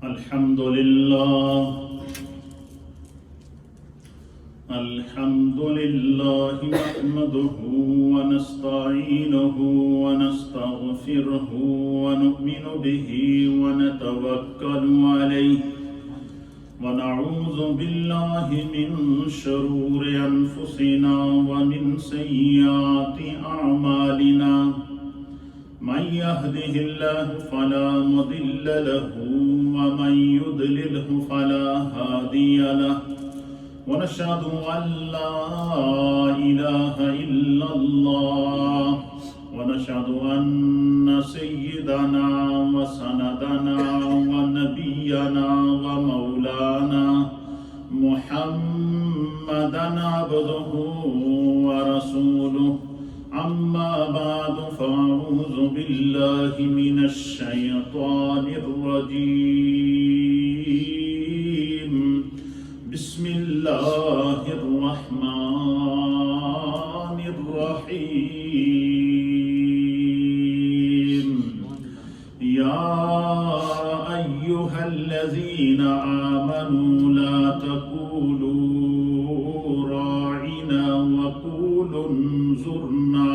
الحمد لله نحمده ونستعينه ونستغفره ونؤمن به ونتوكل عليه ونعوذ بالله من شرور أنفسنا ومن سيئات أعمالنا من يهده الله فلا مضل له ومن يضلله فلا هادي له ونشهد أن لا إله إلا الله ونشهد أن سيدنا وسندنا ونبينا ومولانا محمدا عبده ورسوله أما بعد فأعوذ بالله من الشيطان الرجيم بسم الله الرحمن الرحيم يا أيها الذين آمنوا لا تقولوا راعنا وقولوا انظرنا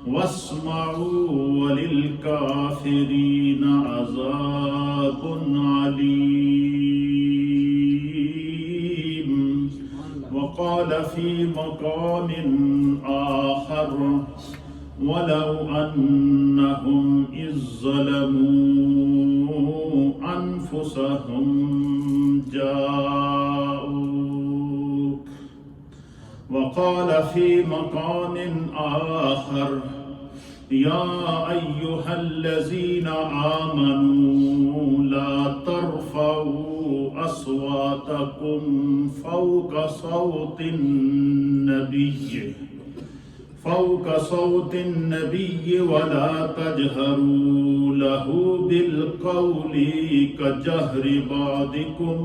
واسمعوا وللكافرين عذاب عليم وقال في مقام آخر ولو أنهم إذ ظلموا أنفسهم جاءوك وقال في مقام آخر يا أيها الذين آمنوا لا ترفعوا أصواتكم فوق صوت النبي ولا تجهروا له بالقول كجهر بعضكم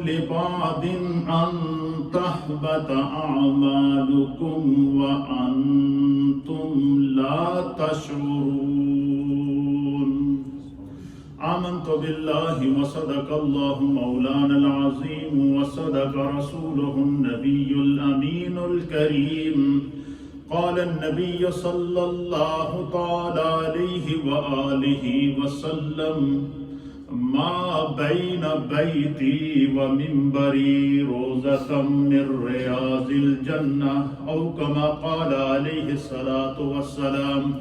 لبعض أن تحبط أعمالكم وأنتم لا تشعرون آمنت بالله وصدق الله مولانا العظيم وصدق رسوله النبي الأمين الكريم قال النبي صلى الله تعالى عليه وآله وسلم ما بين بيتي ومنبري روضة من رياض الجنة أو كما قال عليه الصلاة والسلام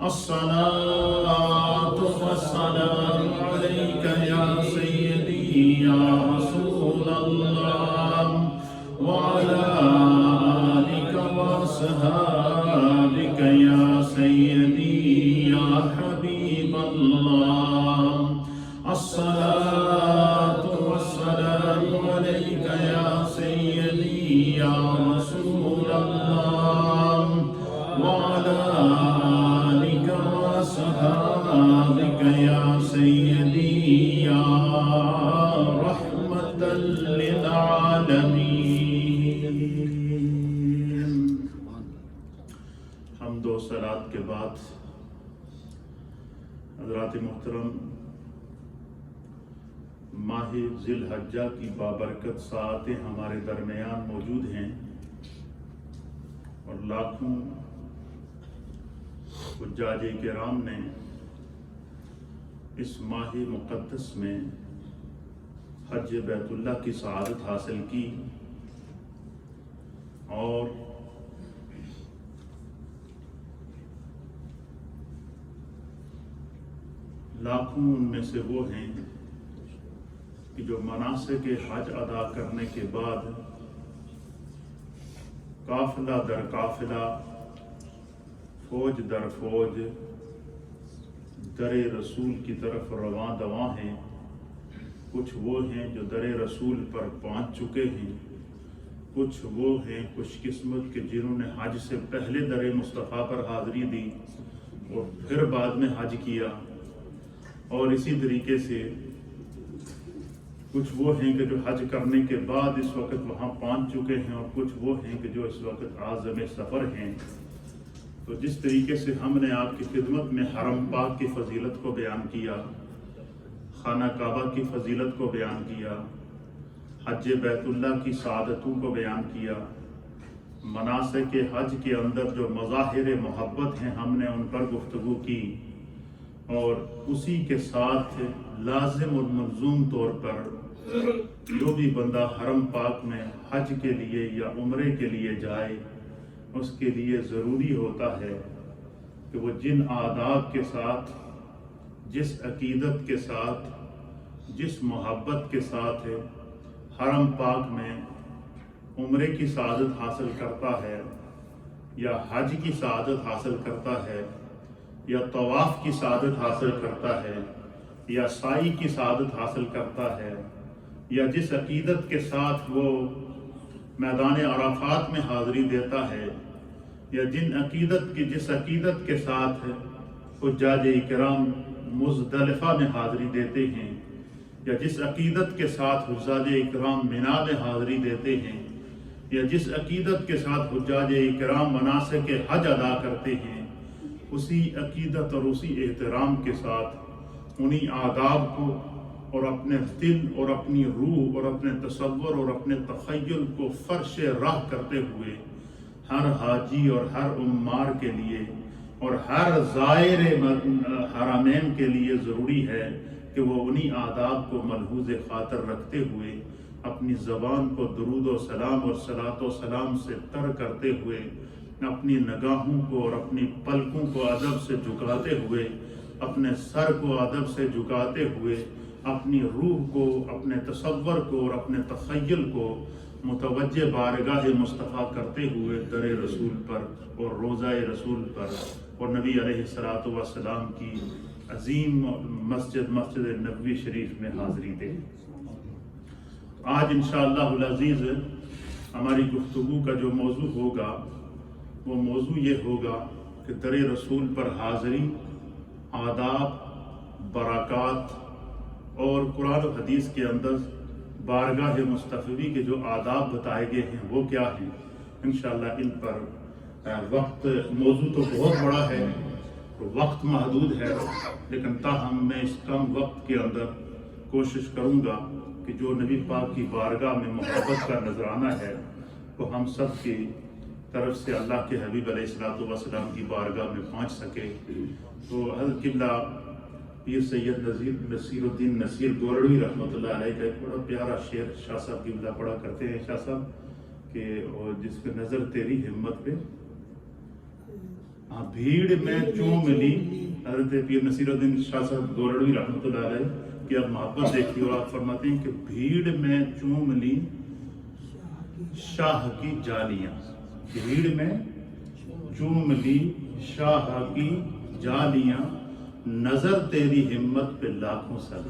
الصلاة والسلام عليك يا سيدي يا رسول الله وعلى آلك وأصحابك يا سيدي يا حبيب الله الصلاة والسلام عليك يا سيدي يا رسول الله وعلى آلك وصحابك يا سيدي يا رحمة للعالمين. حمد و صلات کے بعد حضرات محترم، ماہ ذی الحجہ کی بابرکت ساعتیں ہمارے درمیان موجود ہیں اور لاکھوں حجاج کرام نے اس ماہ مقدس میں حج بیت اللہ کی سعادت حاصل کی اور لاکھوں ان میں سے وہ ہیں کہ جو مناسک حج ادا کرنے کے بعد قافلہ در قافلہ فوج در فوج در رسول کی طرف رواں دواں ہیں. کچھ وہ ہیں جو در رسول پر پہنچ چکے ہیں، کچھ وہ ہیں خوش قسمت کہ جنہوں نے حج سے پہلے در مصطفیٰ پر حاضری دی اور پھر بعد میں حج کیا، اور اسی طریقے سے کچھ وہ ہیں کہ جو حج کرنے کے بعد اس وقت وہاں پہنچ چکے ہیں، اور کچھ وہ ہیں کہ جو اس وقت عازم سفر ہیں. تو جس طریقے سے ہم نے آپ کی خدمت میں حرم پاک کی فضیلت کو بیان کیا، خانہ کعبہ کی فضیلت کو بیان کیا، حج بیت اللہ کی سعادتوں کو بیان کیا، مناسک حج کے اندر جو مظاہر محبت ہیں ہم نے ان پر گفتگو کی، اور اسی کے ساتھ لازم اور ملزوم طور پر جو بھی بندہ حرم پاک میں حج کے لیے یا عمرے کے لیے جائے، اس کے لیے ضروری ہوتا ہے کہ وہ جن آداب کے ساتھ، جس عقیدت کے ساتھ، جس محبت کے ساتھ حرم پاک میں عمرے کی سعادت حاصل کرتا ہے یا حج کی سعادت حاصل کرتا ہے یا طواف کی سعادت حاصل کرتا ہے یا سعی کی سعادت حاصل کرتا ہے، یا جس عقیدت کے ساتھ وہ میدان عرفات میں حاضری دیتا ہے، یا جس عقیدت کے ساتھ حجاج کرام مزدلفہ میں حاضری دیتے ہیں، یا جس عقیدت کے ساتھ حجاج کرام مینا میں حاضری دیتے ہیں، یا جس عقیدت کے ساتھ حجاج کرام مناسک حج ادا کرتے ہیں، اسی عقیدت اور اسی احترام کے ساتھ انہی آداب کو اور اپنے دل اور اپنی روح اور اپنے تصور اور اپنے تخیل کو فرش راہ کرتے ہوئے ہر حاجی اور ہر عمار کے لیے اور ہر زائر حرمین کے لیے ضروری ہے کہ وہ انہی آداب کو ملحوظ خاطر رکھتے ہوئے اپنی زبان کو درود و سلام اور صلاۃ و سلام سے تر کرتے ہوئے، اپنی نگاہوں کو اور اپنی پلکوں کو ادب سے جھکاتے ہوئے، اپنے سر کو ادب سے جھکاتے ہوئے، اپنی روح کو، اپنے تصور کو اور اپنے تخیل کو متوجہ بارگاہ مصطفیٰ کرتے ہوئے در رسول پر اور روضہ رسول پر اور نبی علیہ الصلوۃ والسلام کی عظیم مسجد نبوی شریف میں حاضری دے۔ آج انشاءاللہ العزیز ہماری گفتگو کا جو موضوع ہوگا وہ موضوع یہ ہوگا کہ در رسول پر حاضری، آداب، برکات اور قرآن و حدیث کے اندر بارگاہ مصطفی کے جو آداب بتائے گئے ہیں وہ کیا ہیں۔ انشاءاللہ ان پر موضوع تو بہت بڑا ہے، وقت محدود ہے، لیکن تاہم میں اس کم وقت کے اندر کوشش کروں گا کہ جو نبی پاک کی بارگاہ میں محبت کا نذرانہ ہے وہ ہم سب کی طرف سے اللہ کے حبیب علیہ الصلوۃ والسلام کی بارگاہ میں پہنچ سکے۔ تو حضرت قبلہ پیر سید نصیر الدین نصیر گورڑوی رحمۃ اللہ علیہ کا ایک بڑا پیارا شعر شاہ صاحب قبلہ پڑھا کرتے ہیں، شاہ صاحب کہ جس پہ نظر تیری ہمت پہ بھیڑ میں چوں ملی، حضرت پیر نصیر الدین شاہ صاحب گورڑوی رحمۃ اللہ علیہ کی اب محبت دیکھی اور آپ فرماتے ہیں کہ بھیڑ میں چوں ملی شاہ کی جالیاں، بھیڑ میں چوں ملی شاہ کی جالیاں، نظر تیری ہمت پہ لاکھوں سر۔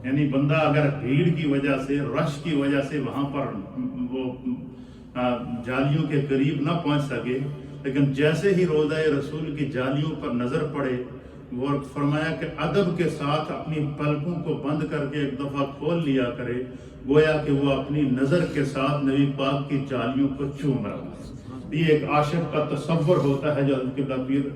یعنی بندہ اگر بھیڑ کی وجہ سے، رش کی وجہ سے وہاں پر وہ جالیوں کے قریب نہ پہنچ سکے، لیکن جیسے ہی روضہ رسول کی جالیوں پر نظر پڑے، وہ فرمایا کہ ادب کے ساتھ اپنی پلکوں کو بند کر کے ایک دفعہ کھول لیا کرے، گویا کہ وہ اپنی نظر کے ساتھ نبی پاک کی جالیوں کو چوم رہا ہے۔ یہ ایک عاشق کا تصور ہوتا ہے جو حضرت قبلہ پیر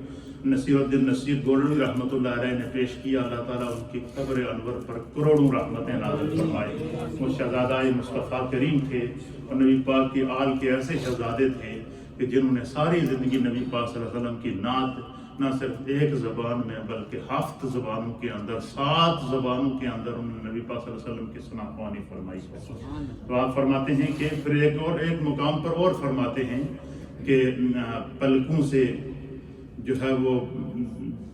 نصیر الدین نصیر گورڑوی رحمۃ اللہ علیہ نے پیش کیا۔ اللہ تعالیٰ ان کی قبر انور پر کروڑوں رحمتیں نازل فرمائے۔ وہ شہزادہ مصطفیٰ کریم تھے اور نبی پاک کی آل کے ایسے شہزادے تھے کہ جنہوں نے ساری زندگی نبی پاک صلی اللہ علیہ وسلم کی نعت نہ صرف ایک زبان میں بلکہ 7 زبانوں کے اندر، 7 زبانوں کے اندر انہوں نے نبی پاک صلی اللہ علیہ وسلم کی ثنا خوانی فرمائی ہے۔ تو آپ فرماتے ہیں کہ پھر ایک مقام پر اور فرماتے ہیں کہ پلکوں سے جو ہے وہ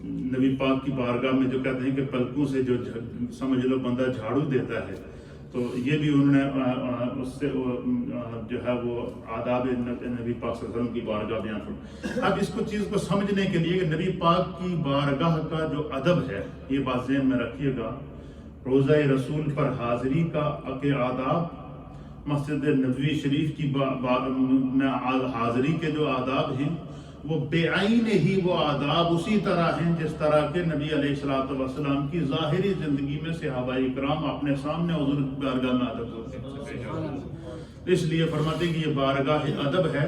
نبی پاک کی بارگاہ میں جو کہتے ہیں کہ پلکوں سے جو سمجھ لو بندہ جھاڑو دیتا ہے، تو یہ بھی انہوں نے اس سے جو ہے وہ آداب نبی پاک صلی اللہ علیہ وسلم کی بارگاہ بیان فرمائی۔ اب اس کو چیز کو سمجھنے کے لیے کہ نبی پاک کی بارگاہ کا جو ادب ہے، یہ بات ذہن میں رکھیے گا۔ روضہ رسول پر حاضری کا آداب، مسجد نبوی شریف کی میں حاضری کے جو آداب ہیں وہ بے عین ہی وہ آداب اسی طرح ہیں جس طرح کے نبی علیہ الصلوۃ والسلام کی ظاہری زندگی میں صحابہ کرام اپنے سامنے حضور بارگاہ میں ادب ہوتے ہیں۔ اس لیے فرماتے ہیں کہ یہ بارگاہ ادب ہے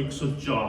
104।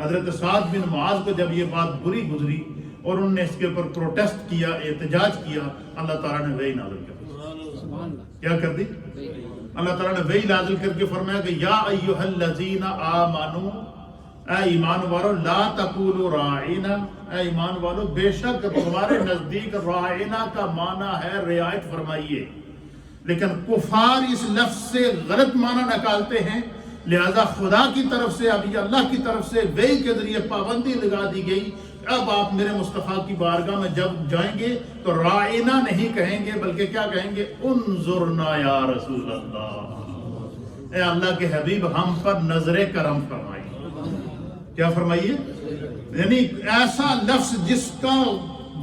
حضرت سعد بن معاذ کو جب یہ بات بری گزری اور انہوں نے اس کے اوپر پروٹیسٹ کیا، احتجاج کیا، اللہ تعالیٰ نے وحی نازل کر دی۔ کیا کر دی؟ اللہ تعالیٰ نے وحی نازل کر کے فرمایا کہ یا ایھا الذین آمنو، اے ایمان والو، لا تقولوا راعینا، اے ایمان والو بے شک تمہارے نزدیک راعینا کا معنی ہے رعایت فرمائیے، لیکن کفار اس لفظ سے غلط معنی نکالتے ہیں، لہذا خدا کی طرف سے، اب یہ اللہ کی طرف سے وحی کے ذریعے پابندی لگا دی گئی، اب آپ میرے مصطفیٰ کی بارگاہ میں جب جائیں گے تو راعینا نہیں کہیں گے، بلکہ کیا کہیں گے؟ انظرنا یا رسول اللہ، اے اللہ کے حبیب ہم پر نظر کرم فرمائیے۔ کیا فرمائیے؟ یعنی ایسا لفظ جس کا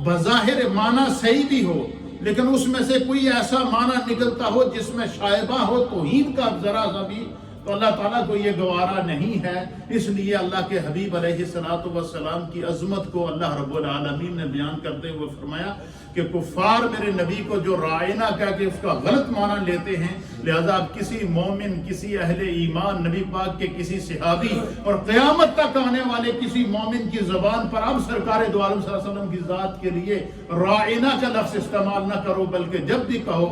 بظاہر معنی صحیح بھی ہو، لیکن اس میں سے کوئی ایسا معنی نکلتا ہو جس میں شائبہ ہو توہین کا ذرا سا بھی، تو اللہ تعالیٰ کو یہ گوارا نہیں ہے۔ اس لیے اللہ کے حبیب علیہ السلام کی عظمت کو اللہ رب العالمین نے بیان کرتے ہوئے فرمایا کہ کفار میرے نبی کو جو رائنا کہہ کے اس کا غلط معنی لیتے ہیں، لہذا اب کسی مومن، کسی اہل ایمان، نبی پاک کے کسی صحابی اور قیامت تک آنے والے کسی مومن کی زبان پر اب سرکار دو عالم صلی اللہ علیہ وسلم کی ذات کے لیے رائنا کا لفظ استعمال نہ کرو، بلکہ جب بھی کہو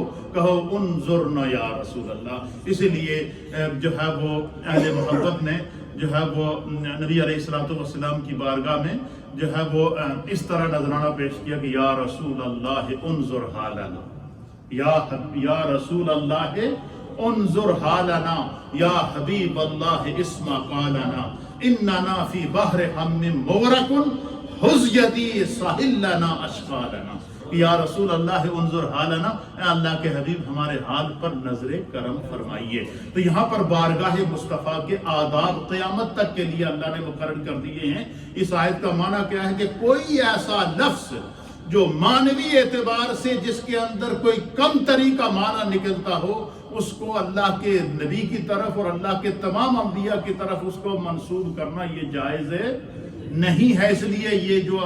انظرنا یا رسول اللہ۔ اسی لیے جو ہے وہ اہل محبت نے جو ہے وہ نبی علیہ السلام کی بارگاہ میں جو ہے وہ اس طرح نذرانہ پیش کیا کہ یا رسول اللہ انظر حالنا، یا رسول اللہ انظر حالنا، یا حبیب اللہ اسمع قالنا، اننا فی بحر ہم مغرق حز یدی ساحل لنا اشقالنا، یا رسول اللہ انظر حالنا، اے اللہ کے حبیب ہمارے حال پر نظر کرم فرمائیے۔ تو یہاں پر بارگاہ مصطفیٰ کے آداب قیامت تک کے لیے اللہ نے مقرر کر دیے ہیں۔ اس آیت کا معنی کیا ہے کہ کوئی ایسا لفظ جو معنوی اعتبار سے جس کے اندر کوئی کم تری کا معنی نکلتا ہو، اس کو اللہ کے نبی کی طرف اور اللہ کے تمام انبیاء کی طرف اس کو منسوب کرنا یہ جائز نہیں ہے۔ اس لیے یہ جو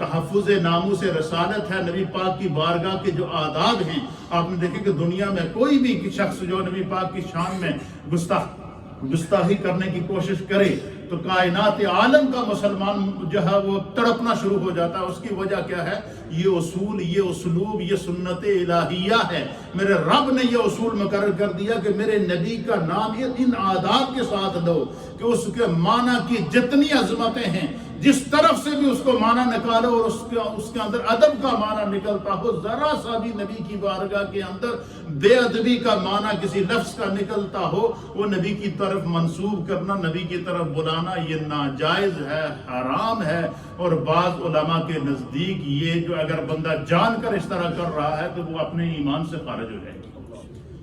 تحفظ ناموس رسالت ہے، نبی پاک کی بارگاہ کے جو آداب ہیں، آپ نے دیکھیں کہ دنیا میں کوئی بھی شخص جو نبی پاک کی شان میں گستاخی کرنے کی کوشش کرے تو کائنات عالم کا مسلمان جو ہے وہ تڑپنا شروع ہو جاتا ہے۔ اس کی وجہ کیا ہے؟ یہ اصول، یہ اسلوب، یہ سنت الہیہ ہے۔ میرے رب نے یہ اصول مقرر کر دیا کہ میرے نبی کا نام ان آداب کے ساتھ لو کہ اس کے معنی کی جتنی عظمتیں ہیں، جس طرف سے بھی اس کو معنی نکالو اور اس کے اندر ادب کا معنی نکلتا ہو، ذرا سا بھی نبی کی بارگاہ کے اندر بے ادبی کا معنی کسی لفظ کا نکلتا ہو، وہ نبی کی طرف منسوب کرنا، نبی کی طرف بلانا یہ ناجائز ہے، حرام ہے۔ اور بعض علماء کے نزدیک یہ جو اگر بندہ جان کر اس طرح کر رہا ہے تو وہ اپنے ایمان سے خارج ہو جائے گا۔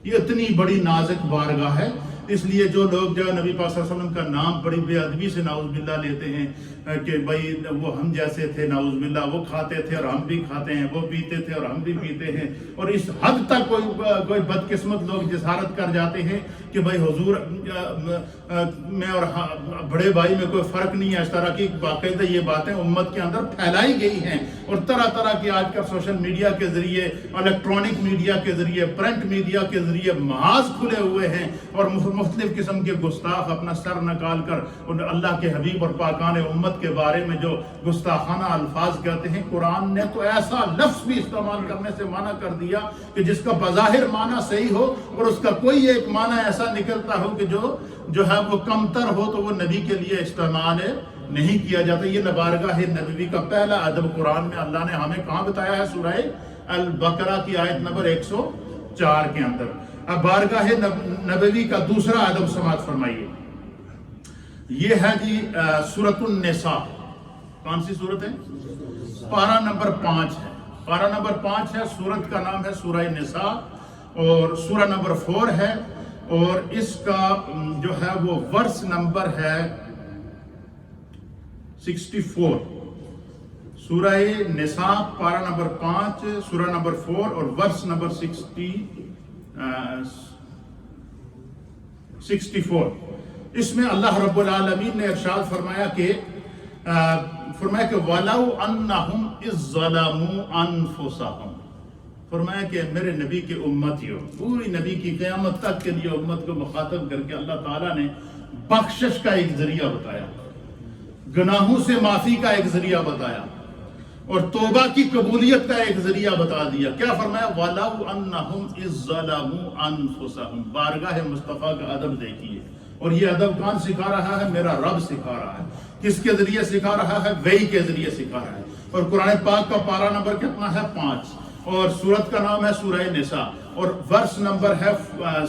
یہ اتنی بڑی نازک بارگاہ ہے، اس لیے جو لوگ جو نبی پاک صلی اللہ علیہ وسلم کا نام بڑی بے ادبی سے نعوذ باللہ لیتے ہیں کہ بھائی وہ ہم جیسے تھے، نعوذ باللہ وہ کھاتے تھے اور ہم بھی کھاتے ہیں، وہ پیتے تھے اور ہم بھی پیتے ہیں، اور اس حد تک کوئی بدقسمت لوگ جسارت کر جاتے ہیں کہ بھائی حضور میں اور بڑے بھائی میں کوئی فرق نہیں ہے۔ اس طرح کی باقاعدہ یہ باتیں امت کے اندر پھیلائی گئی ہیں، اور طرح طرح کی آج کل سوشل میڈیا کے ذریعے، الیکٹرانک میڈیا کے ذریعے، پرنٹ میڈیا کے ذریعے محاذ کھلے ہوئے ہیں، اور مختلف قسم کے گستاخ اپنا سر نکال کر اللہ کے حبیب اور پاکان امت کے بارے میں جو گستاخانہ الفاظ کہتے ہیں۔ قرآن نے تو ایسا لفظ بھی استعمال کرنے سے منع کر دیا کہ جس کا بظاہر معنی صحیح ہو اور اس کا کوئی ایک معنی ایسا نکلتا ہو کہ جو ہے وہ کمتر ہو، تو وہ نبی کے لیے استعمال نہیں کیا جاتا۔ یہ بارگاہ نبوی کا پہلا ادب قرآن میں اللہ نے ہمیں کہاں بتایا ہے؟ سورہ البقرہ کی آیت نمبر 104 کے اندر۔ اب بارگاہ نبوی کا دوسرا ادب سماعت فرمائیے، یہ ہے جی سورۃ النساء۔ کون سی سورت ہے؟ پارہ نمبر 5 ہے، پارہ نمبر 5 ہے، سورت کا نام ہے سورہ نساء، اور سورہ نمبر 4 ہے، اور اس کا جو ہے وہ ورس نمبر ہے 64۔ سورہ نساء پارہ نمبر 5، سورہ نمبر 4 اور ورس نمبر 64۔ اس میں اللہ رب العالمین نے ارشاد فرمایا کہ وَلَوْ أَنَّهُمْ إِذْ ظَلَمُوا أَنفُسَهُمْ، فرمایا کہ میرے نبی کے امتیوں، پوری نبی کی قیامت تک کے لیے امت کو مخاطب کر کے اللہ تعالیٰ نے بخشش کا ایک ذریعہ بتایا گناہوں سے معافی کا ایک ذریعہ بتایا اور توبہ کی قبولیت کا ایک ذریعہ بتا دیا. کیا فرمایا؟ وَلَوْ أَنَّهُمْ إِذْ ظَلَمُوا أَنفُسَهُمْ. بارگاہ مصطفیٰ کا ادب دیکھیے. اور یہ ادب کون سکھا رہا ہے؟ میرا رب سکھا رہا ہے. کس کے ذریعے سکھا رہا ہے؟ وحی کے ذریعے سکھا رہا ہے. اور قرآن پاک کا پارہ نمبر کتنا ہے؟ 5. اور سورت کا نام ہے سورہ نساء اور ورس نمبر ہے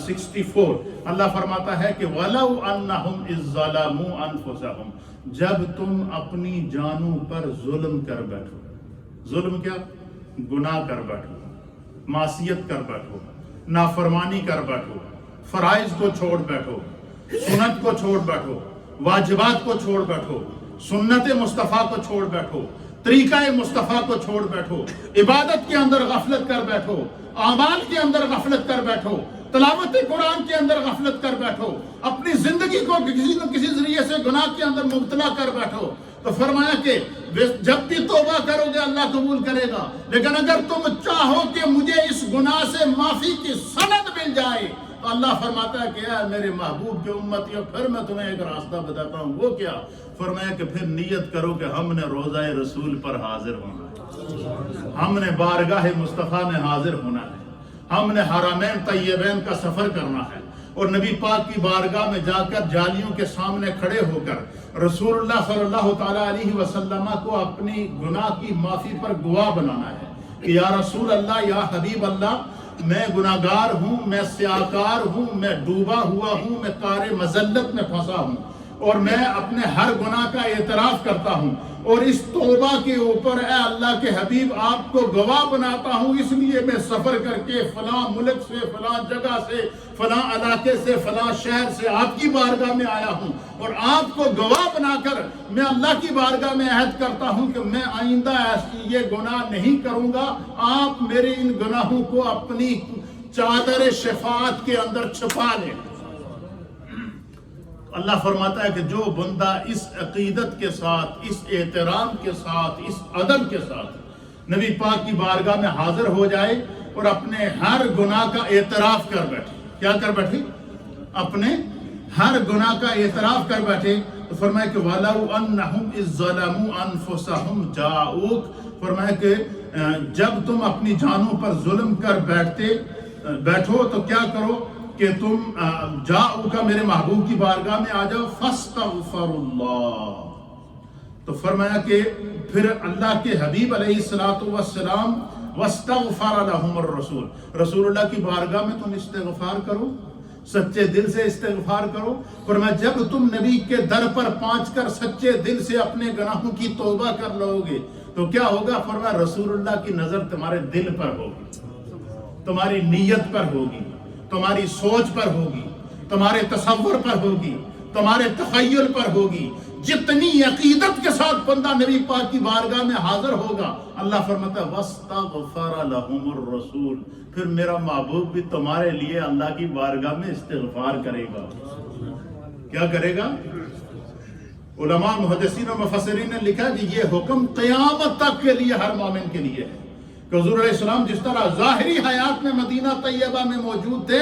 64. اللہ فرماتا ہے کہ وَلَوْ أَنَّهُمْ إِذْ ظَلَمُوا أَنفُسَهُمْ. جب تم اپنی جانوں پر ظلم کر بیٹھو. ظلم کیا؟ گناہ کر بیٹھو، معصیت کر بیٹھو، نافرمانی کر بیٹھو، فرائض کو چھوڑ بیٹھو، سنت کو چھوڑ بیٹھو، واجبات کو چھوڑ بیٹھو، سنت مصطفیٰ کو چھوڑ بیٹھو، طریقہ مصطفیٰ کو چھوڑ بیٹھو، عبادت کے اندر غفلت کر بیٹھو، اعمال کے اندر غفلت کر بیٹھو، تلاوت قرآن کے اندر غفلت کر بیٹھو، اپنی زندگی کو کسی نہ کسی ذریعے سے گناہ کے اندر مبتلا کر بیٹھو، تو فرمایا کہ جب بھی توبہ کرو گے اللہ قبول کرے گا. لیکن اگر تم چاہو کہ مجھے اس گناہ سے معافی کی سند مل جائے تو اللہ فرماتا ہے کہ اے میرے محبوب کے امتیوں، پھر میں تمہیں ایک راستہ بتاتا ہوں. وہ کیا؟ فرمایا کہ پھر نیت کرو کہ ہم نے روضہ رسول پر حاضر ہونا ہے، ہم نے بارگاہ مصطفیٰ میں حاضر ہونا ہے، ہم نے حرمین طیبین کا سفر کرنا ہے اور نبی پاک کی بارگاہ میں جا کر جالیوں کے سامنے کھڑے ہو کر رسول اللہ صلی اللہ تعالیٰ علیہ وسلم کو اپنی گناہ کی معافی پر گواہ بنانا ہے کہ یا رسول اللہ، یا حبیب اللہ، میں گناہگار ہوں، میں سیاکار ہوں، میں ڈوبا ہوا ہوں، میں کار مذلت میں پھنسا ہوں اور میں اپنے ہر گناہ کا اعتراف کرتا ہوں اور اس توبہ کے اوپر اے اللہ کے حبیب آپ کو گواہ بناتا ہوں. اس لیے میں سفر کر کے فلاں ملک سے، فلاں جگہ سے، فلاں علاقے سے، فلاں شہر سے آپ کی بارگاہ میں آیا ہوں اور آپ کو گواہ بنا کر میں اللہ کی بارگاہ میں عہد کرتا ہوں کہ میں آئندہ یہ گناہ نہیں کروں گا. آپ میرے ان گناہوں کو اپنی چادر شفاعت کے اندر چھپا لیں. اللہ فرماتا ہے کہ جو بندہ اس عقیدت کے ساتھ، اس احترام کے ساتھ، اس ادب کے ساتھ نبی پاک کی بارگاہ میں حاضر ہو جائے اور اپنے ہر گناہ کا اعتراف کر بیٹھے. کیا کر بیٹھے؟ اپنے ہر گناہ کا اعتراف کر بیٹھے. تو فرمایا کہ وَلَوْ أَنَّهُمْ إِذْ ظَلَمُوا أَنفُسَهُمْ جَاءُوكَ. فرمایا کہ جب تم اپنی جانوں پر ظلم کر بیٹھو تو کیا کرو کہ تم جاؤ کا میرے محبوب کی بارگاہ میں آ جاؤ. فاستغفر اللہ. تو فرمایا کہ پھر اللہ کے حبیب علیہ السلام واستغفر لهم الرسول، رسول اللہ کی بارگاہ میں تم استغفار کرو، سچے دل سے استغفار کرو. فرمایا جب تم نبی کے در پر پہنچ کر سچے دل سے اپنے گناہوں کی توبہ کر لو گے تو کیا ہوگا؟ فرمایا رسول اللہ کی نظر تمہارے دل پر ہوگی، تمہاری نیت پر ہوگی، تمہاری سوچ پر ہوگی، تمہارے تصور پر ہوگی، تمہارے تخیل پر ہوگی. جتنی عقیدت کے ساتھ بندہ نبی پاک کی بارگاہ میں حاضر ہوگا، اللہ فرماتا ہے وَاسْتَغْفَرَ لَهُمُ الرَّسُولُ، پھر میرا محبوب بھی تمہارے لیے اللہ کی بارگاہ میں استغفار کرے گا. کیا کرے گا؟ علماء محدثین و مفسرین نے لکھا کہ یہ حکم قیامت تک کے لیے ہر مومن کے لیے ہے کہ حضور علیہ السلام جس طرح ظاہری حیات میں مدینہ طیبہ میں موجود تھے،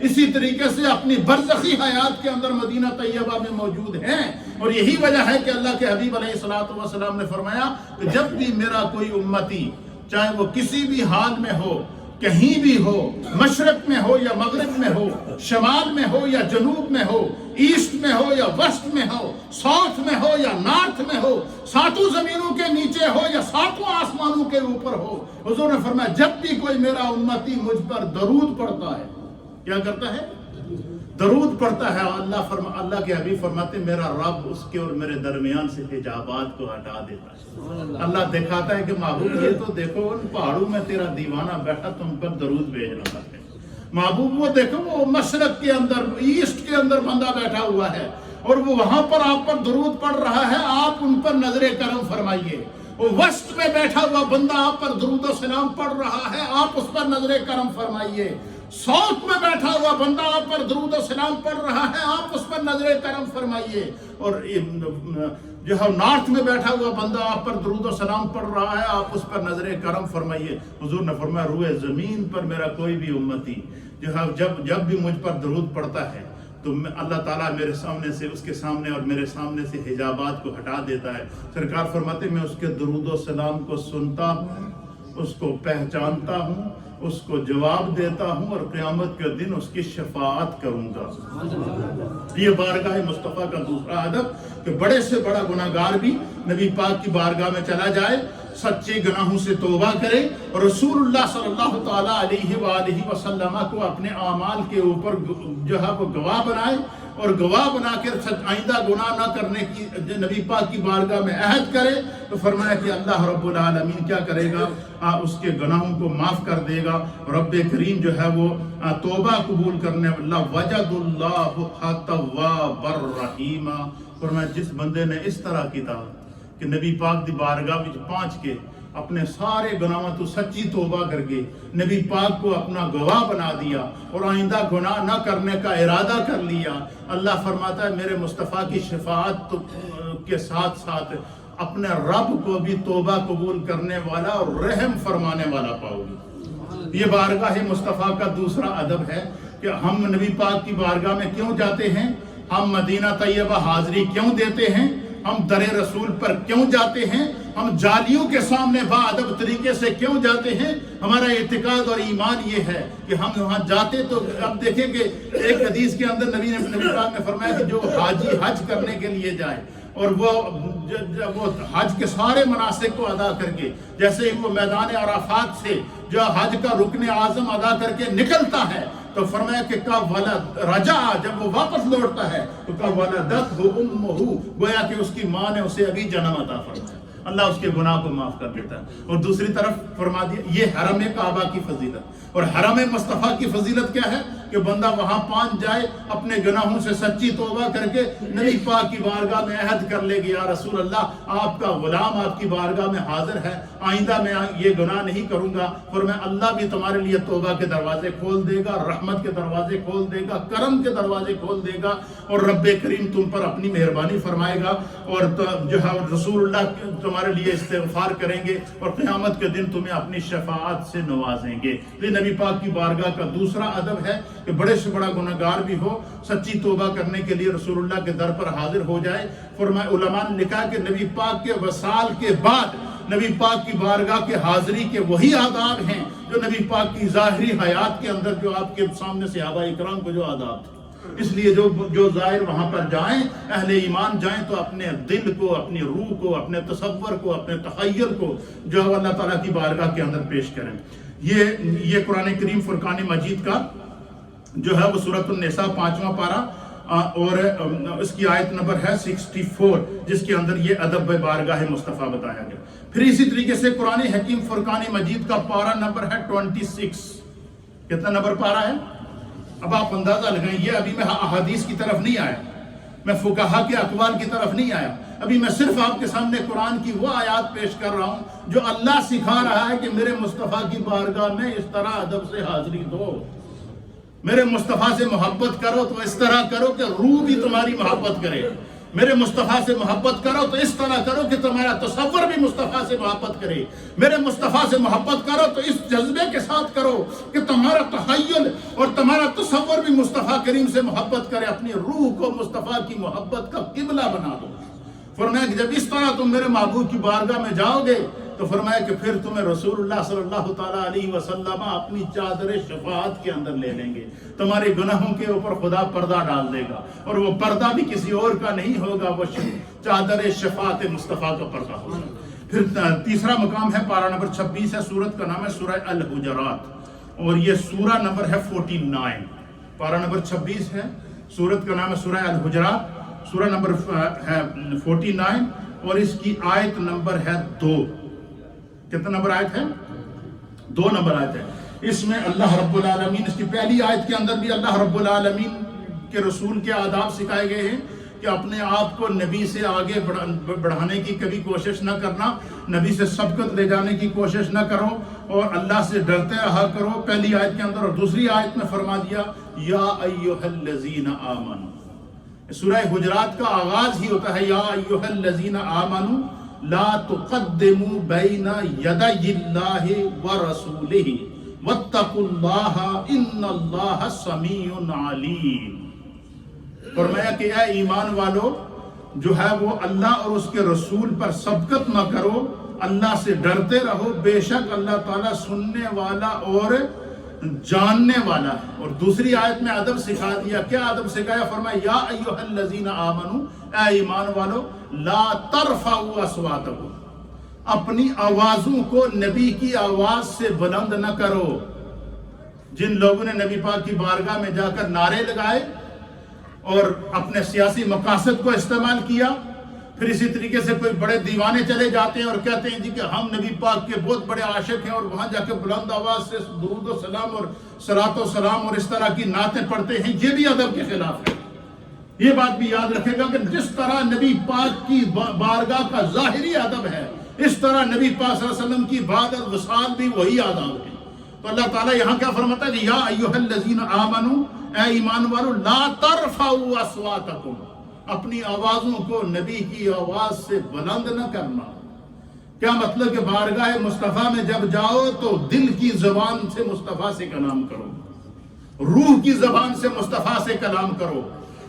اسی طریقے سے اپنی برزخی حیات کے اندر مدینہ طیبہ میں موجود ہیں. اور یہی وجہ ہے کہ اللہ کے حبیب علیہ السلام نے فرمایا کہ جب بھی میرا کوئی امتی چاہے وہ کسی بھی حال میں ہو، کہیں بھی ہو، مشرق میں ہو یا مغرب میں ہو، شمال میں ہو یا جنوب میں ہو، ایسٹ میں ہو یا ویسٹ میں ہو، ساؤتھ میں ہو یا نارتھ میں ہو، ساتوں زمینوں کے نیچے ہو یا ساتوں آسمانوں کے اوپر ہو، حضور نے فرمایا جب بھی کوئی میرا امتی مجھ پر درود پڑھتا ہے، کیا کرتا ہے؟ درود پڑھتا ہے. اللہ کے حبیب فرماتے میرا رب اس کے اور میرے درمیان سے حجابات کو ہٹا دیتا ہے. اللہ دکھاتا ہے کہ محبوب یہ تو دیکھو ان پہاڑوں میں تیرا دیوانہ بیٹھا تم پر درود بھیج رہا ہے. محبوب وہ دیکھو وہ مشرق کے اندر، ایسٹ کے اندر بندہ بیٹھا ہوا ہے اور وہ وہاں پر آپ پر درود پڑھ رہا ہے، آپ ان پر نظر کرم فرمائیے. وہ وسط میں بیٹھا ہوا بندہ آپ پر درود و سلام پڑھ رہا ہے، آپ اس پر نظر کرم فرمائیے. ساؤتھ میں بیٹھا ہوا بندہ آپ پر درود و سلام پڑھ رہا ہے، آپ اس پر نظر کرم فرمائیے. اور جو ہے نارتھ میں بیٹھا ہوا بندہ آپ پر درود و سلام پڑھ رہا ہے، آپ اس پر نظر کرم فرمائیے. حضور نے فرمایا روئے زمین پر میرا کوئی بھی امتی جو ہے جب بھی مجھ پر درود پڑتا ہے تو اللہ تعالیٰ میرے سامنے سے، اس کے سامنے اور میرے سامنے سے حجابات کو ہٹا دیتا ہے۔ سرکار فرماتے میں اس کے درود و سلام کو سنتا ہوں، اس کو پہچانتا ہوں، اس کو جواب دیتا ہوں، اور قیامت کے دن اس کی شفاعت کروں گا۔ یہ بارگاہ مصطفیٰ کا دوسرا ادب کہ بڑے سے بڑا گناہگار بھی نبی پاک کی بارگاہ میں چلا جائے، سچے گناہوں سے توبہ کرے، اور رسول اللہ صلی اللہ تعالیٰ علیہ وآلہ وسلم کو اپنے اعمال کے اوپر جو ہے وہ گواہ بنائے، اور گواہ بنا کر آئندہ گناہ نہ کرنے کی نبی پاک کی بارگاہ میں عہد کرے، تو فرمایا کہ اللہ رب العالمین کیا کرے گا؟ اس کے گناہوں کو معاف کر دے گا۔ رب کریم جو ہے وہ توبہ قبول کرنے والا، وجد اللہ توابا الرحیم۔ فرمایا جس بندے نے اس طرح کیتا کہ نبی پاک دی بارگاہ وچ پہنچ کے اپنے سارے گناہوں تو سچی توبہ کر کے نبی پاک کو اپنا گواہ بنا دیا اور آئندہ گناہ نہ کرنے کا ارادہ کر لیا، اللہ فرماتا ہے میرے مصطفیٰ کی شفاعت کے ساتھ ساتھ اپنے رب کو بھی توبہ قبول کرنے والا اور رحم فرمانے والا پاؤ گی۔ یہ بارگاہ مصطفیٰ کا دوسرا ادب ہے کہ ہم نبی پاک کی بارگاہ میں کیوں جاتے ہیں، ہم مدینہ طیبہ حاضری کیوں دیتے ہیں، ہم در رسول پر کیوں جاتے ہیں، ہم جالیوں کے سامنے باادب طریقے سے کیوں جاتے ہیں۔ ہمارا اعتقاد اور ایمان یہ ہے کہ ہم وہاں جاتے تو اب دیکھیں کہ ایک حدیث کے اندر نبی پاک نے فرمایا کہ جو حاجی حج کرنے کے لیے جائے اور وہ حج کے سارے مناسک کو ادا کر کے، جیسے ہی وہ میدان عرفات سے جو حج کا رکن اعظم ادا کر کے نکلتا ہے، تو فرمایا کہ ولد رجع، جب وہ واپس لوٹتا ہے تو ولدتہ امہ، گویا کہ اس کی ماں نے اسے ابھی جنم عطا فرمایا، اللہ اس کے گناہ کو معاف کر دیتا ہے۔ اور دوسری طرف فرما دیا یہ حرم کعبہ کی فضیلت، اور حرم مصطفیٰ کی فضیلت کیا ہے کہ بندہ وہاں پہنچ جائے، اپنے گناہوں سے سچی توبہ کر کے نبی پاک کی بارگاہ میں عہد کر لے کہ یا رسول اللہ آپ کا غلام آپ کی بارگاہ میں حاضر ہے، آئندہ میں یہ گناہ نہیں کروں گا۔ فرمایا اللہ بھی تمہارے لیے توبہ کے دروازے کھول دے گا، رحمت کے دروازے کھول دے گا، کرم کے دروازے کھول دے گا، اور رب کریم تم پر اپنی مہربانی فرمائے گا، اور جو ہے رسول اللہ تمہارے لیے استغفار کریں گے، اور قیامت کے دن تمہیں اپنی شفاعت سے نوازیں گے۔ یہ نبی پاک کی بارگاہ کا دوسرا ادب ہے کہ بڑے سے بڑا گناہگار بھی ہو، سچی توبہ کرنے کے لیے رسول اللہ کے در پر حاضر ہو جائے۔ فرمایا علماء نے لکھا کہ نبی پاک کے وصال کے بعد نبی پاک کی بارگاہ کے حاضری کے وہی آداب ہیں جو نبی پاک کی ظاہری حیات کے اندر جو آپ کے سامنے صحابہ اکرام کو جو آداب تھے۔ اس لیے جو ظاہر وہاں پر جائیں، اہل ایمان جائیں تو اپنے دل کو، اپنی روح کو، اپنے تصور کو، اپنے تخیل کو جو ہے اللہ تعالیٰ کی بارگاہ کے اندر پیش کریں۔ یہ قرآن کریم فرقان مجید کا جو ہے وہ سورۃ النساء 5واں پارہ اور اس کی آیت نمبر ہے 64، جس کے اندر یہ ادب بارگاہ مصطفیٰ بتایا گیا۔ پھر اسی طریقے سے قرآن حکیم فرقان مجید کا پارہ نمبر ہے 26۔ کتنا نمبر پارہ ہے؟ اب آپ اندازہ لگائیں، یہ ابھی میں احادیث کی طرف نہیں آیا، میں فقہا کے اقوال کی طرف نہیں آیا، ابھی میں صرف آپ کے سامنے قرآن کی وہ آیات پیش کر رہا ہوں جو اللہ سکھا رہا ہے کہ میرے مصطفیٰ کی بارگاہ میں اس طرح ادب سے حاضری دو، میرے مصطفیٰ سے محبت کرو تو اس طرح کرو کہ روح بھی تمہاری محبت کرے، میرے مصطفیٰ سے محبت کرو تو اس طرح کرو کہ تمہارا تصور بھی مصطفیٰ سے محبت کرے، میرے مصطفیٰ سے محبت کرو تو اس جذبے کے ساتھ کرو کہ تمہارا تخیل اور تمہارا تصور بھی مصطفیٰ کریم سے محبت کرے، اپنی روح کو مصطفیٰ کی محبت کا قبلہ بنا دو۔ فرمایا کہ جب اس طرح تم میرے معبود کی بارگاہ میں جاؤ گے تو فرمایا کہ پھر تمہیں رسول اللہ صلی اللہ تعالیٰ علیہ وسلم اپنی چادر شفاعت کے اندر لے لیں گے، تمہارے گناہوں کے اوپر خدا پردہ ڈال دے گا، اور وہ پردہ بھی کسی اور کا نہیں ہوگا، وہ چادر شفاعت مصطفیٰ کا پردہ ہوگا۔ پھر تیسرا مقام ہے پارہ نمبر 26 ہے، سورت کا نام ہے سورہ الحجرات، اور یہ سورہ نمبر ہے 49۔ پارہ نمبر 26 ہے، سورت کا نام ہے سورہ الحجرات، سورہ نمبر ہے 49، اور اس کی آیت نمبر ہے 2۔ کتنا نمبر آیت ہے؟ 2 نمبر آیت ہے۔ اس میں اللہ رب العالمین، اس کی پہلی آیت کے اندر بھی اللہ رب العالمین کے رسول کے آداب سکھائے گئے ہیں کہ اپنے آپ کو نبی سے آگے بڑھانے کی کبھی کوشش نہ کرنا، نبی سے سبقت لے جانے کی کوشش نہ کرو، اور اللہ سے ڈرتے رہا کرو، پہلی آیت کے اندر۔ اور دوسری آیت میں فرما دیا یا ایھا الذین آمنوا۔ سورہ حجرات کا آغاز ہی ہوتا ہے یا ایھا الذین آمنوا لا تقدموا بین یدی اللہ ورسولہ واتقوا اللہ ان اللہ سمیع علیم۔ فرمایا کہ اے ایمان والو جو ہے وہ اللہ اور اس کے رسول پر سبقت نہ کرو، اللہ سے ڈرتے رہو، بے شک اللہ تعالیٰ سننے والا اور جاننے والا ہے۔ اور دوسری آیت میں ادب سکھا دیا، کیا ادب سکھایا؟ فرمایا یا ایھا الذین آمنو، اے ایمان والو، لا ترفعوا اصواتکم، اپنی آوازوں کو نبی کی آواز سے بلند نہ کرو۔ جن لوگوں نے نبی پاک کی بارگاہ میں جا کر نعرے لگائے اور اپنے سیاسی مقاصد کو استعمال کیا، پھر اسی طریقے سے کوئی بڑے دیوانے چلے جاتے ہیں اور کہتے ہیں جی کہ ہم نبی پاک کے بہت بڑے عاشق ہیں، اور وہاں جا کے بلند آواز سے درود و سلام اور صلاۃ و سلام اور اس طرح کی نعتیں پڑھتے ہیں، یہ بھی ادب کے خلاف ہے۔ یہ بات بھی یاد رکھے گا کہ جس طرح نبی پاک کی بارگاہ کا ظاہری ادب ہے، اس طرح نبی پاک صلی اللہ علیہ وسلم کی بعد الوصال بھی وہی آداب ہے۔ تو اللہ تعالیٰ یہاں کیا فرماتا ہے کہ یا ایھا الذین آمنو، اے ایمان والو، لا ترفعوا اصواتکم، اپنی آوازوں کو نبی کی آواز سے بلند نہ کرنا۔ کیا مطلب کہ بارگاہ مصطفیٰ میں جب جاؤ تو دل کی زبان سے مصطفیٰ سے کلام کرو، روح کی زبان سے مصطفیٰ سے کلام کرو،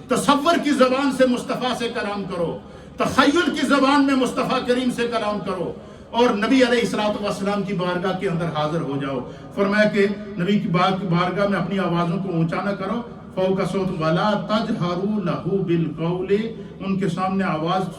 تصور کی زبان سے مصطفیٰ سے کلام کرو، تخیل کی زبان میں مصطفیٰ کریم سے کلام کرو، اور نبی علیہ الصلوۃ والسلام کی بارگاہ کے اندر حاضر ہو جاؤ۔ فرمایا کہ نبی کی بارگاہ میں اپنی آوازوں کو اونچا نہ کرو، فوق صوت ولا تجہروا لہ بالقول، ان کے سامنے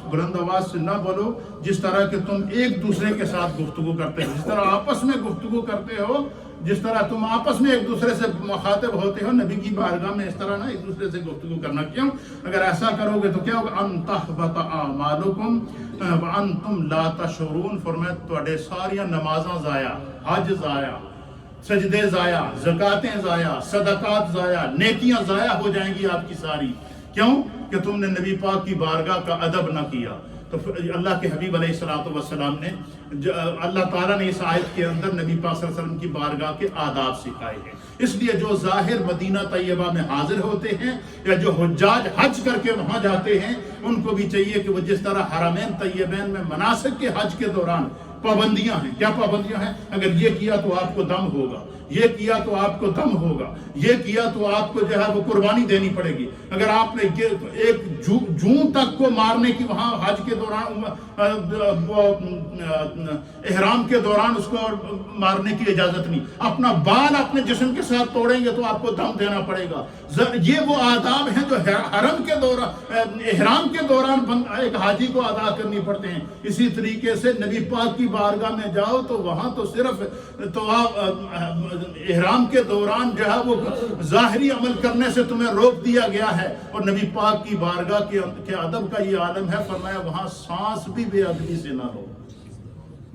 بلند آواز سے نہ بولو جس طرح کہ تم ایک دوسرے کے ساتھ گفتگو کرتے ہو، جس طرح آپس میں گفتگو کرتے ہو، جس طرح تم آپس میں ایک دوسرے سے مخاطب ہوتے ہو، نبی کی بارگاہ میں اس طرح نہ ایک دوسرے سے گفتگو کرنا۔ کیوں؟ اگر ایسا کرو گے تو کیا ہوگا؟ ان تحبط اعمالکم وانتم لا تشعرون، فرمایا تواڈے ساریاں نمازاں ضائع، حج ضائع، سجدے ضائع، زکاتیں ضائع، صدقات ضائع، نیکیاں ضائع ہو جائیں گی آپ کی ساری۔ کیوں؟ کہ تم نے نبی پاک کی بارگاہ کا ادب نہ کیا۔ تو اللہ کے حبیب علیہ الصلوۃ والسلام نے، اللہ تعالیٰ نے اس آیت کے اندر نبی پاک صلی اللہ علیہ وسلم کی بارگاہ کے آداب سکھائے ہیں۔ اس لیے جو ظاہر مدینہ طیبہ میں حاضر ہوتے ہیں یا جو حجاج حج کر کے وہاں جاتے ہیں، ان کو بھی چاہیے کہ وہ جس طرح حرمین طیبین میں مناسک کے حج کے دوران پابندیاں ہیں، کیا پابندیاں ہیں؟ اگر یہ کیا تو آپ کو دم ہوگا، یہ کیا تو آپ کو دم ہوگا، یہ کیا تو آپ کو جو ہے وہ قربانی دینی پڑے گی، اگر آپ نے ایک جون تک کو مارنے کی وہاں حج کے دوران احرام کے دوران اس کو مارنے کی اجازت نہیں، اپنا بال اپنے جسم کے ساتھ توڑیں گے تو آپ کو دم دینا پڑے گا۔ یہ وہ آداب ہیں جو حرم کے دوران، احرام کے دوران ایک حاجی کو ادا کرنی پڑتے ہیں۔ اسی طریقے سے نبی پاک کی بارگاہ میں جاؤ تو وہاں تو صرف احرام کے دوران جو ہے وہ ظاہری عمل کرنے سے تمہیں روک دیا گیا ہے، اور نبی پاک کی بارگاہ کے ادب کا یہ عالم ہے۔ فرمایا وہاں سانس بھی بے ادبی سے نہ ہو،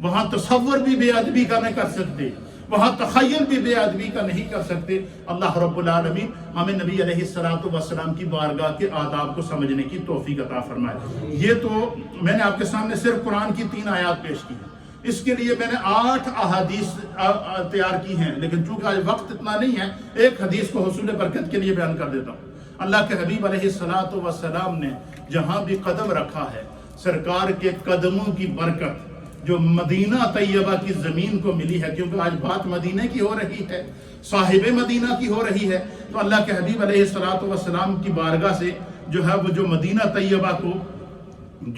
وہاں تصور بھی بے ادبی کا نہیں کر سکتے، وہاں تخیل بھی بے ادبی کا نہیں کر سکتے۔ اللہ رب العالمین ہمیں نبی علیہ الصلوۃ والسلام کی بارگاہ کے آداب کو سمجھنے کی توفیق عطا فرمائے۔ یہ تو میں نے آپ کے سامنے صرف قرآن کی 3 آیات پیش کی ہیں، اس کے لیے میں نے 8 احادیث تیار کی ہیں، لیکن چونکہ آج وقت اتنا نہیں ہے، ایک حدیث کو حصول برکت کے لیے بیان کر دیتا ہوں۔ اللہ کے حبیب علیہ الصلوۃ والسلام نے جہاں بھی قدم رکھا ہے، سرکار کے قدموں کی برکت جو مدینہ طیبہ کی زمین کو ملی ہے، کیونکہ آج بات مدینہ کی ہو رہی ہے، صاحب مدینہ کی ہو رہی ہے، تو اللہ کے حبیب علیہ الصلوۃ والسلام کی بارگاہ سے جو ہے وہ جو مدینہ طیبہ کو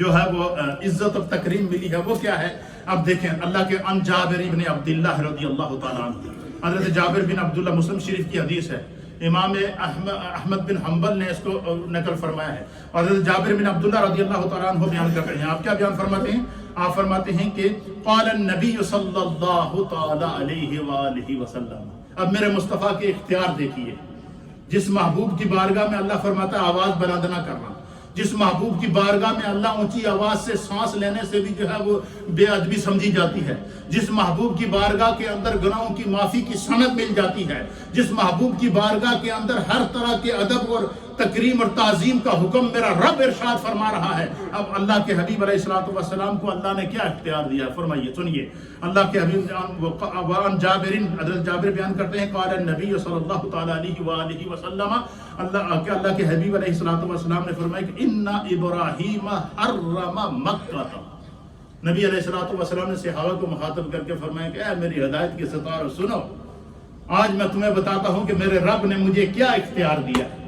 جو ہے وہ عزت اور تکریم ملی ہے، وہ کیا ہے؟ اب دیکھیں، اللہ کے عن جابر بن عبداللہ رضی اللہ تعالیٰ عنہ، حضرت جابر بن عبداللہ، مسلم شریف کی حدیث ہے، امام احمد بن حنبل نے اس کو نقل فرمایا ہے، اور حضرت جابر بن عبداللہ رضی اللہ تعالیٰ عنہ بیان کر رہے ہیں۔ آپ کیا بیان فرماتے ہیں؟ آپ فرماتے ہیں کہ قال النبی صلی اللہ تعالیٰ علیہ وآلہ وسلم۔ اب میرے مصطفیٰ کے اختیار دیکھیے، جس محبوب کی بارگاہ میں اللہ فرماتا ہے آواز بلند نہ کرنا، جس محبوب کی بارگاہ میں اللہ اونچی آواز سے سانس لینے سے بھی جو ہے وہ بے ادبی سمجھی جاتی ہے، جس محبوب کی بارگاہ کے اندر گناہوں کی معافی کی سند مل جاتی ہے، جس محبوب کی بارگاہ کے اندر ہر طرح کے ادب اور تکریم اور تعظیم کا حکم میرا رب ارشاد فرما رہا ہے۔ اب اللہ کے حبیب علیہ الصلوۃ والسلام کو اللہ نے کیا اختیار دیا؟ فرمائیے، سنیے، اللہ کے حبیب وعن جابر، حضرت جابر بیان کرتے ہیں، قال النبی صلی اللہ تعالیٰ علیہ وآلہ وسلم، اللہ کے حبیب علیہ الصلوۃ والسلام نے فرمایا کہ ان ابراہیم حرم مکہ۔ نبی علیہ الصلوۃ والسلام نے صحابہ کو مخاطب کر کے فرمایا کہ اے میری ہدایت کے ستاروں سنو، آج میں تمہیں بتاتا ہوں کہ میرے رب نے مجھے کیا اختیار دیا ہے۔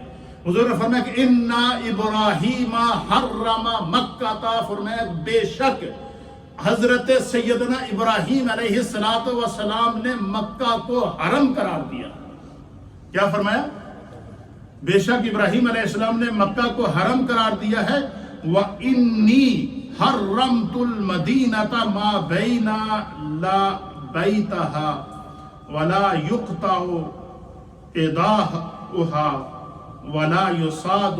حضور نے فرمایا کہ اِنَّا إِبْرَاهِيمَ حَرَّمَ مَكَّةَ، فرمایا بے شک حضرت سیدنا ابراہیم علیہ السلام نے مکہ کو حرم قرار دیا. کیا فرمایا؟ بے شک ابراہیم علیہ السلام نے مکہ کو حرم قرار دیا ہے. وَإِنِّي حَرَّمْتُ الْمَدِينَةَ مَا بَيْنَ لَبَيْتَهَا وَلَا يُقْطَعُ إِدَاهُهَا وَلَا يُصَادُ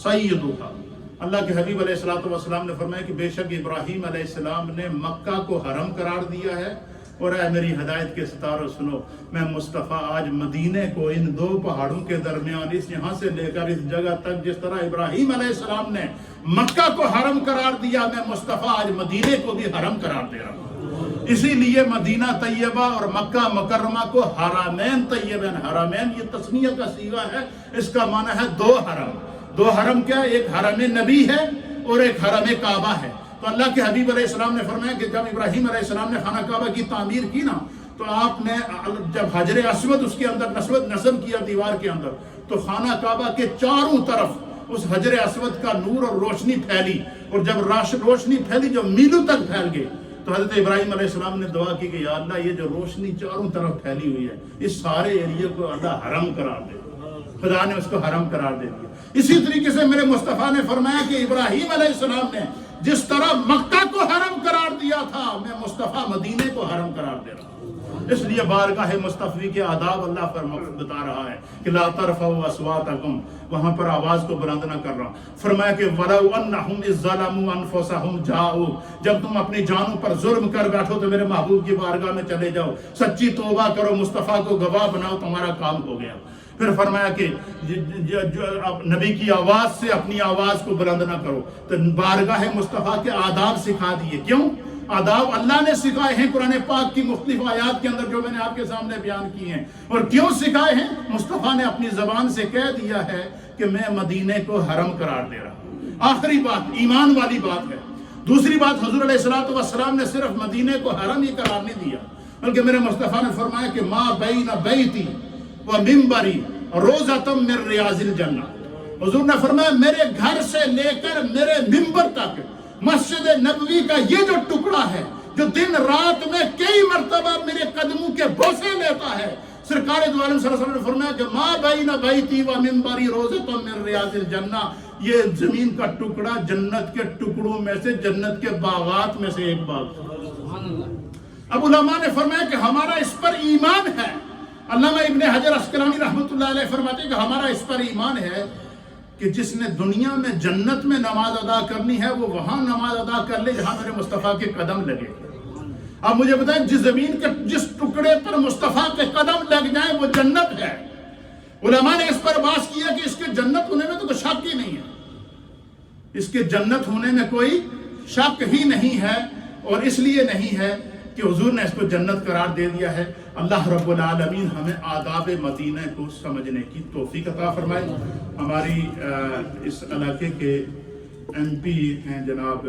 صَيْدُهَا. اللہ کے حبیب علیہ السلام نے فرمایا کہ بے شک ابراہیم علیہ السلام نے مکہ کو حرم قرار دیا ہے. اور اے میری ہدایت کے ستاروں سنو، میں مصطفیٰ آج مدینے کو ان دو پہاڑوں کے درمیان، اس یہاں سے لے کر اس جگہ تک جس طرح ابراہیم علیہ السلام نے مکہ کو حرم قرار دیا، میں مصطفیٰ آج مدینے کو بھی حرم قرار دے رہا ہوں. اسی لیے مدینہ طیبہ اور مکہ مکرمہ کو حرمین طیبین، حرمین یہ تسنیہ کا صیغہ ہے، اس کا معنی ہے دو حرم. دو حرم کیا؟ ایک حرم نبی ہے اور ایک حرم کعبہ ہے. تو اللہ کے حبیب علیہ السلام نے فرمایا کہ جب ابراہیم علیہ السلام نے خانہ کعبہ کی تعمیر کی نا، تو آپ نے جب حجر اسود اس کے اندر نصب کیا دیوار کے اندر، تو خانہ کعبہ کے چاروں طرف اس حجر اسود کا نور اور روشنی پھیلی. اور جب روشنی پھیلی جو میلوں تک پھیل گئی، تو حضرت ابراہیم علیہ السلام نے دعا کی کہ یا اللہ یہ جو روشنی چاروں طرف پھیلی ہوئی ہے، اس سارے ایریے کو اللہ حرم قرار دے. خدا نے اس کو حرم قرار دے دیا. اسی طریقے سے میرے مصطفیٰ نے فرمایا کہ ابراہیم علیہ السلام نے جس طرح مکہ کو حرم قرار دیا تھا، میں مصطفیٰ مدینے کو حرم قرار دے رہا ہوں. اس لیے بارگاہ مصطفی کے آداب اللہ بتا رہا ہے کہ لا ترفعوا اصواتکم، وہاں پر آواز کو بلند نہ کر رہا. فرمایا کہ وَلَوْ أَنَّهُمْ إِذْ ظَلَمُوا أَنفُسَهُمْ جَاءُوا، جب تم اپنی جانوں پر ظلم کر بیٹھو تو میرے محبوب کی بارگاہ میں چلے جاؤ، سچی توبہ کرو، مصطفیٰ کو گواہ بناؤ، تمہارا کام ہو گیا. پھر فرمایا کہ نبی کی آواز سے اپنی آواز کو بلند نہ کرو. تو بارگاہ مصطفیٰ کے آداب سکھا دیے. کیوں؟ آداب اللہ نے سکھائے ہیں قرآن پاک کی مختلف آیات کے اندر جو میں نے آپ کے سامنے بیان کی ہیں. اور کیوں سکھائے ہیں؟ مصطفیٰ نے اپنی زبان سے کہہ دیا ہے کہ میں مدینے کو حرم قرار دے رہا ہوں. آخری بات ایمان والی بات ہے. دوسری بات، حضور علیہ السلام نے صرف مدینے کو حرم ہی قرار نہیں دیا، بلکہ میرے مصطفیٰ نے فرمایا کہ ما بین بیتی و ممبری روزۃ من ریاض الجنہ. حضور نے فرمایا میرے گھر سے لے کر میرے ممبر تک مسجد نبوی کا یہ جو ٹکڑا ہے، جو دن رات میں کئی مرتبہ میرے قدموں کے بوسے لیتا ہے، سرکار دو عالم صلی اللہ علیہ وسلم نے فرمایا کہ ما بین بیتی و ممبری روزۃ من ریاض الجنہ، یہ زمین کا ٹکڑا جنت کے ٹکڑوں میں سے، جنت کے باغات میں سے ایک باغ. اب علماء نے فرمایا کہ ہمارا اس پر ایمان ہے. علامہ ابن حجر عسقلانی رحمۃ اللہ علیہ فرماتے ہیں کہ ہمارا اس پر ایمان ہے کہ جس نے دنیا میں جنت میں نماز ادا کرنی ہے، وہ وہاں نماز ادا کر لے جہاں میرے مصطفیٰ کے قدم لگے. اب مجھے بتائیں، جس زمین کے جس ٹکڑے پر مصطفیٰ کے قدم لگ جائیں وہ جنت ہے. علماء نے اس پر بحث کیا کہ اس کے جنت ہونے میں تو کوئی شک ہی نہیں ہے. اس کے جنت ہونے میں کوئی شک ہی نہیں ہے، اور اس لیے نہیں ہے کہ حضور نے اس کو جنت قرار دے دیا ہے. اللہ رب العالمین ہمیں آداب مدینہ کو سمجھنے کی توفیق عطا فرمائے. ہماری اس علاقے کے MP ہیں جناب